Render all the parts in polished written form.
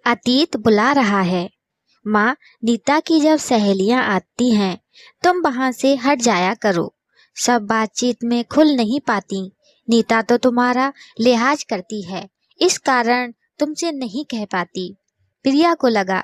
अतीत बुला रहा है। माँ, नीता की जब सहेलियाँ आती हैं तुम वहाँ से हट जाया करो। सब बातचीत में खुल नहीं पाती। नीता तो तुम्हारा लिहाज करती है, इस कारण तुमसे नहीं कह पाती। प्रिया को लगा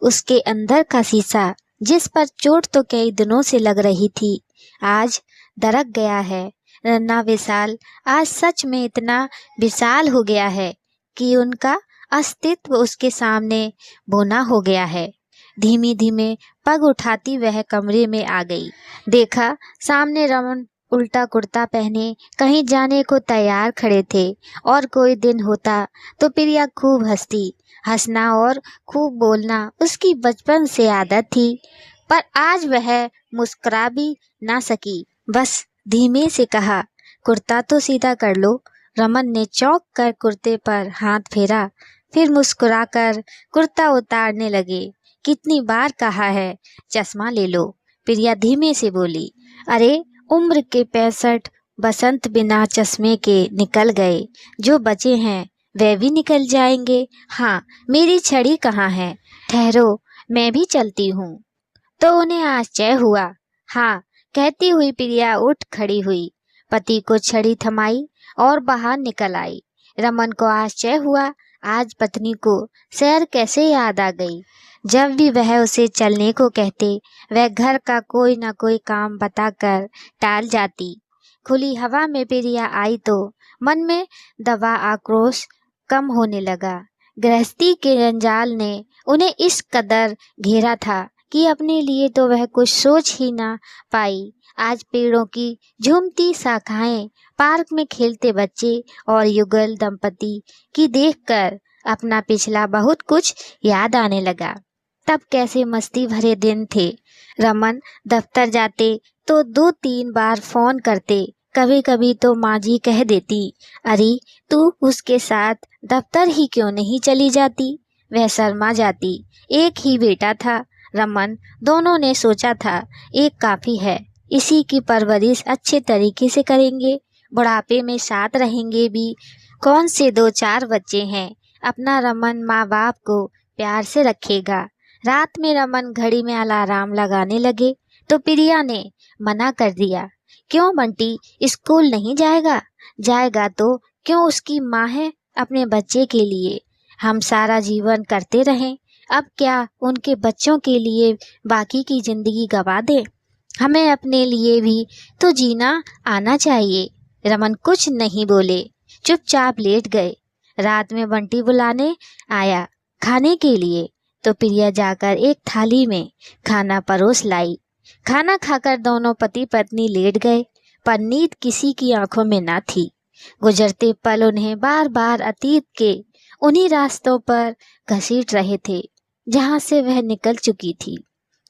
उसके अंदर का शीशा, जिस पर चोट तो कई दिनों से लग रही थी, आज दरक गया है। रन्ना विशाल आज सच में इतना विशाल हो गया है कि उनका अस्तित्व उसके सामने बोना हो गया है। धीमे धीमे पग उठाती वह कमरे में आ गई। देखा सामने रमन उल्टा कुर्ता पहने कहीं जाने को तैयार खड़े थे। और कोई दिन होता तो प्रिया खूब हंसती। हंसना और खूब बोलना उसकी बचपन से आदत थी, पर आज वह मुस्कुरा भी ना सकी। बस धीमे से कहा, कुर्ता तो सीधा कर लो। रमन ने चौंक कर कुर्ते पर हाथ फेरा, फिर मुस्कुराकर कुर्ता उतारने लगे। कितनी बार कहा है चश्मा ले लो, प्रिया धीमे से बोली। अरे उम्र के 65 बसंत बिना चश्मे के निकल गए, जो बचे हैं वे भी निकल जाएंगे। हाँ, मेरी छड़ी कहाँ है? ठहरो, मैं भी चलती हूँ। तो उन्हें आश्चर्य हुआ। हाँ, कहती हुई प्रिया उठ खड़ी हुई, पति को छड़ी थमाई और बाहर निकल आई। रमन को आश्चर्य हुआ, आज पत्नी को शहर कैसे याद आ गई। जब भी वह उसे चलने को कहते, वह घर का कोई न कोई काम बताकर टाल जाती। खुली हवा में प्रिया आई तो मन में दबा आक्रोश कम होने लगा। गृहस्थी के जंजाल ने उन्हें इस कदर घेरा था कि अपने लिए तो वह कुछ सोच ही ना पाई। आज पेड़ों की झूमती शाखाएं, पार्क में खेलते बच्चे और युगल दंपति की देखकर अपना पिछला बहुत कुछ याद आने लगा। तब कैसे मस्ती भरे दिन थे। रमन दफ्तर जाते तो 2-3 बार फोन करते। कभी कभी तो माँ जी कह देती, अरे तू उसके साथ दफ्तर ही क्यों नहीं चली जाती। वह शर्मा जाती। एक ही बेटा था रमन। दोनों ने सोचा था एक काफ़ी है, इसी की परवरिश अच्छे तरीके से करेंगे, बुढ़ापे में साथ रहेंगे भी। कौन से 2-4 बच्चे हैं, अपना रमन माँ बाप को प्यार से रखेगा। रात में रमन घड़ी में अलार्म लगाने लगे तो प्रिया ने मना कर दिया। क्यों बंटी स्कूल नहीं जाएगा? जाएगा तो क्यों, उसकी माँ है अपने बच्चे के लिए। हम सारा जीवन करते रहें, अब क्या उनके बच्चों के लिए बाकी की जिंदगी गवा दें। हमें अपने लिए भी तो जीना आना चाहिए। रमन कुछ नहीं बोले, चुपचाप लेट गए। रात में बंटी बुलाने आया खाने के लिए तो प्रिया जाकर एक थाली में खाना परोस लाई। खाना खाकर दोनों पति पत्नी लेट गए, पर नींद किसी की आंखों में ना थी। गुजरते पल उन्हें बार बार अतीत के उन्हीं रास्तों पर घसीट रहे थे जहां से वह निकल चुकी थी।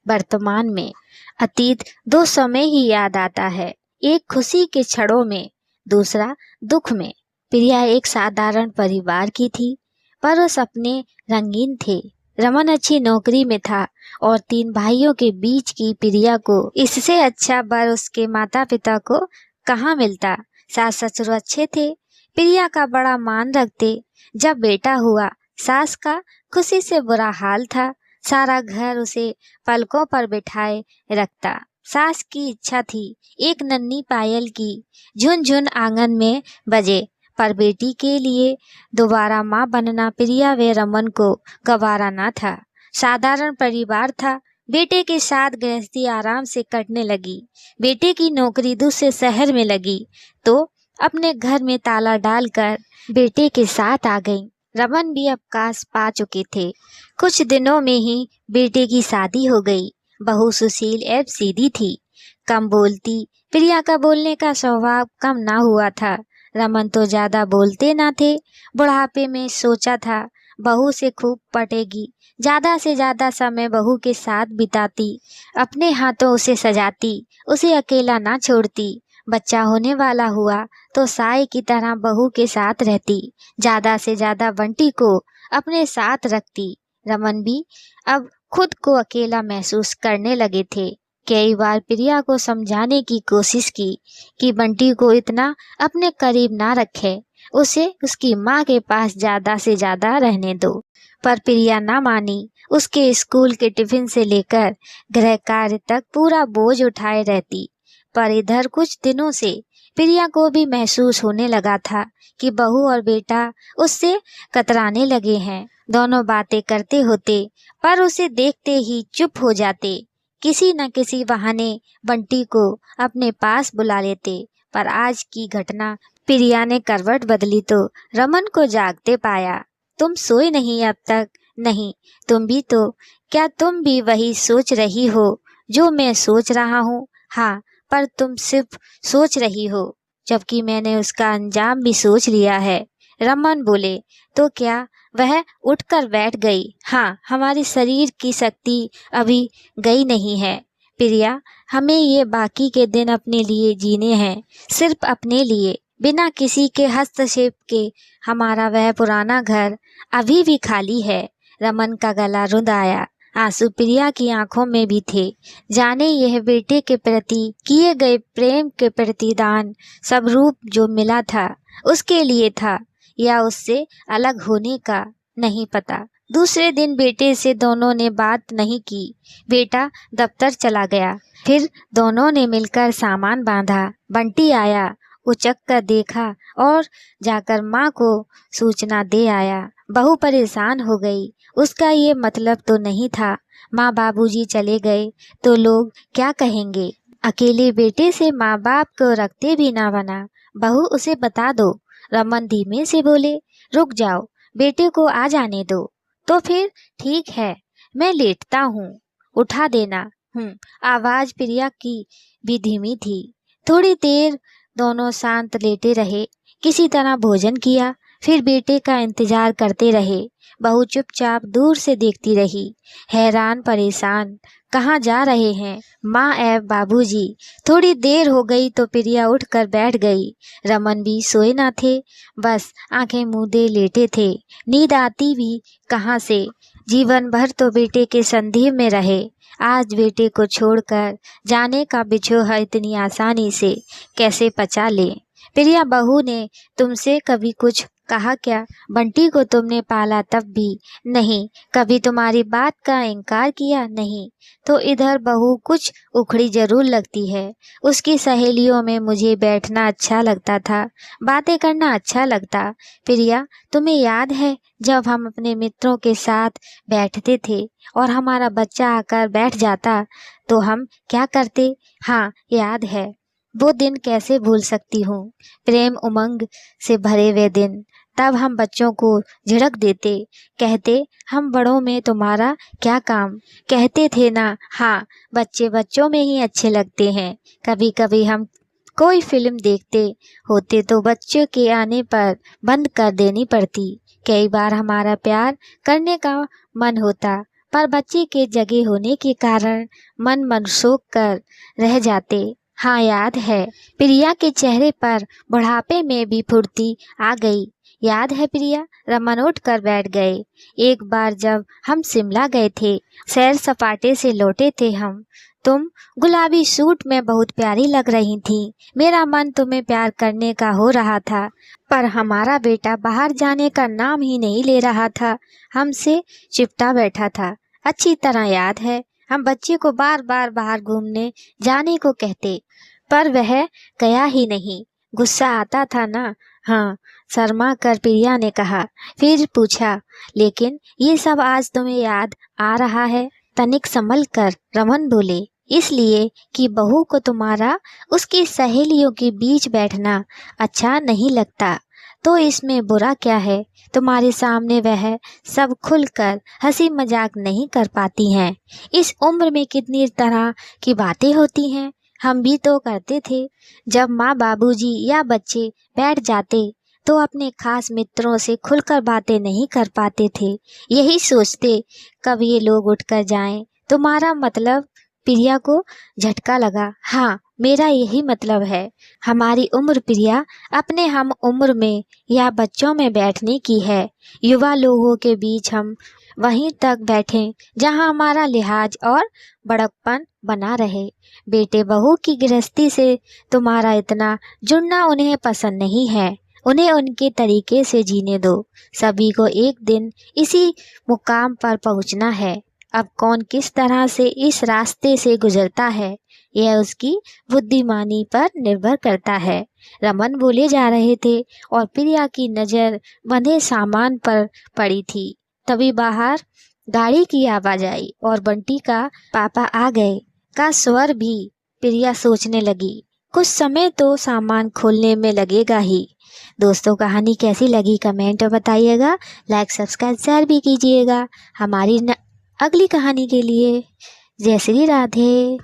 वर्तमान में अतीत 2 समय ही याद आता है, एक खुशी के क्षणों में, दूसरा दुख में। प्रिया एक साधारण परिवार की थी, पर वो सपने रंगीन थे। रमन अच्छी नौकरी में था और 3 भाइयों के बीच की प्रिया को इससे अच्छा बर उसके माता पिता को कहाँ मिलता। सास ससुर अच्छे थे, प्रिया का बड़ा मान रखते। जब बेटा हुआ, सास का खुशी से बुरा हाल था। सारा घर उसे पलकों पर बिठाए रखता। सास की इच्छा थी एक नन्ही पायल की झुनझुन आंगन में बजे, पर बेटी के लिए दोबारा माँ बनना प्रिया व रमन को गवारा ना था। साधारण परिवार था। बेटे के साथ गृहस्थी आराम से कटने लगी। बेटे की नौकरी दूसरे शहर में लगी तो अपने घर में ताला डालकर बेटे के साथ आ गई। रमन भी अवकाश पा चुके थे। कुछ दिनों में ही बेटे की शादी हो गई। बहू सुशील एवं सीधी थी, कम बोलती। प्रिया का बोलने का स्वभाव कम ना हुआ था। रमन तो ज्यादा बोलते ना थे। बुढ़ापे में सोचा था बहू से खूब पटेगी, ज्यादा से ज्यादा समय बहू के साथ बिताती, अपने हाथों उसे सजाती, उसे अकेला ना छोड़ती। बच्चा होने वाला हुआ तो साई की तरह बहू के साथ रहती, ज्यादा से ज्यादा बंटी को अपने साथ रखती। रमन भी अब खुद को अकेला महसूस करने लगे थे। कई बार प्रिया को समझाने की कोशिश की कि बंटी को इतना अपने करीब ना रखे, उसे उसकी माँ के पास ज्यादा से ज्यादा रहने दो। पर प्रिया ना मानी। उसके स्कूल के टिफिन से लेकर गृह कार्य तक पूरा बोझ उठाए रहती। पर इधर कुछ दिनों से प्रिया को भी महसूस होने लगा था कि बहू और बेटा उससे कतराने लगे हैं। दोनों बातें करते होते पर उसे देखते ही चुप हो जाते। किसी न किसी बहाने बंटी को अपने पास बुला लेते। पर आज की घटना, प्रिया ने करवट बदली तो रमन को जागते पाया। तुम सोए नहीं अब तक? नहीं, तुम भी तो। क्या तुम भी वही सोच रही हो जो मैं सोच रहा हूँ? हाँ, पर तुम सिर्फ सोच रही हो, जबकि मैंने उसका अंजाम भी सोच लिया है। रमन बोले। तो क्या? वह उठकर बैठ गई। हाँ, हमारे शरीर की शक्ति अभी गई नहीं है प्रिया। हमें ये बाकी के दिन अपने लिए जीने हैं, सिर्फ अपने लिए, बिना किसी के हस्तक्षेप के। हमारा वह पुराना घर अभी भी खाली है। रमन का गला रुंध आया। आंसू प्रिया की आंखों में भी थे। जाने यह बेटे के प्रति किए गए प्रेम के प्रतिदान सब रूप जो मिला था उसके लिए था या उससे अलग होने का, नहीं पता। दूसरे दिन बेटे से दोनों ने बात नहीं की। बेटा दफ्तर चला गया। फिर दोनों ने मिलकर सामान बांधा। बंटी आया, उचक कर देखा और जाकर माँ को सूचना दे आया। बहू परेशान हो गई। उसका ये मतलब तो नहीं था। माँ बाबूजी चले गए तो लोग क्या कहेंगे। अकेले बेटे से माँ बाप को रखते भी ना बना। बहू उसे बता दो। रमन धीमे से बोले। रुक जाओ, बेटे को आ जाने दो। तो फिर ठीक है, मैं लेटता हूँ, उठा देना। आवाज प्रिया की भी धीमी थी। थोड़ी देर दोनों शांत लेटे रहे। किसी तरह भोजन किया, फिर बेटे का इंतजार करते रहे। बहू चुपचाप दूर से देखती रही, हैरान परेशान। कहाँ जा रहे हैं माँ एवं बाबूजी? थोड़ी देर हो गई तो प्रिया उठकर बैठ गई। रमन भी सोए ना थे, बस आंखें मूंदे लेटे थे। नींद आती भी कहाँ से। जीवन भर तो बेटे के संदेह में रहे। आज बेटे को छोड़कर जाने का बिछोह इतनी आसानी से कैसे पचा ले। प्रिया, बहू ने तुमसे कभी कुछ कहा क्या? बंटी को तुमने पाला तब भी नहीं, कभी तुम्हारी बात का इनकार किया नहीं। तो इधर बहू कुछ उखड़ी जरूर लगती है। उसकी सहेलियों में मुझे बैठना अच्छा लगता था, बातें करना अच्छा लगता। प्रिया, तुम्हें याद है जब हम अपने मित्रों के साथ बैठते थे और हमारा बच्चा आकर बैठ जाता तो हम क्या करते? हाँ, याद है। वो दिन कैसे भूल सकती हूँ, प्रेम उमंग से भरे हुए दिन। तब हम बच्चों को झिड़क देते, कहते हम बड़ों में तुम्हारा क्या काम, कहते थे ना। हाँ, बच्चे बच्चों में ही अच्छे लगते हैं। कभी कभी हम कोई फिल्म देखते होते तो बच्चों के आने पर बंद कर देनी पड़ती। कई बार हमारा प्यार करने का मन होता, पर बच्चे के जगह होने के कारण मन मनसोख कर रह जाते। हाँ, याद है। प्रिया के चेहरे पर बुढ़ापे में भी फुर्ती आ गई। याद है प्रिया? रमन उठ कर बैठ गए। एक बार जब हम शिमला गए थे, सैर सपाटे से लौटे थे हम, तुम गुलाबी सूट में बहुत प्यारी लग रही थी। मेरा मन तुम्हें प्यार करने का हो रहा था, पर हमारा बेटा बाहर जाने का नाम ही नहीं ले रहा था, हमसे चिपटा बैठा था। अच्छी तरह याद है, हम बच्चे को बार बार बाहर घूमने जाने को कहते, पर वह गया ही नहीं। गुस्सा आता था ना? हाँ, शर्मा कर प्रिया ने कहा। फिर पूछा, लेकिन ये सब आज तुम्हें याद आ रहा है? तनिक संभल कर रमन बोले। इसलिए कि बहू को तुम्हारा उसकी सहेलियों के बीच बैठना अच्छा नहीं लगता, तो इसमें बुरा क्या है? तुम्हारे सामने वह सब खुलकर हंसी मजाक नहीं कर पाती हैं। इस उम्र में कितनी तरह की बातें होती हैं, हम भी तो करते थे। जब माँ बाबूजी या बच्चे बैठ जाते तो अपने खास मित्रों से खुलकर बातें नहीं कर पाते थे। यही सोचते कब ये लोग उठकर जाएं। तुम्हारा मतलब? प्रिया को झटका लगा। हाँ, मेरा यही मतलब है। हमारी उम्र प्रिया अपने हम उम्र में या बच्चों में बैठने की है। युवा लोगों के बीच हम वहीं तक बैठें जहां हमारा लिहाज और बड़कपन बना रहे। बेटे बहू की गृहस्थी से तुम्हारा इतना जुड़ना उन्हें पसंद नहीं है। उन्हें उनके तरीके से जीने दो। सभी को एक दिन इसी मुकाम पर पहुंचना है। अब कौन किस तरह से इस रास्ते से गुजरता है, यह उसकी बुद्धिमानी पर निर्भर करता है। रमन बोले जा रहे थे और प्रिया की नज़र बंधे सामान पर पड़ी थी। तभी बाहर गाड़ी की आवाज़ आई और बंटी का पापा आ गए का स्वर भी। प्रिया सोचने लगी, कुछ समय तो सामान खोलने में लगेगा ही। दोस्तों, कहानी कैसी लगी कमेंट में बताइएगा। लाइक सब्सक्राइब शेयर भी कीजिएगा हमारी अगली कहानी के लिए। जय श्री राधे।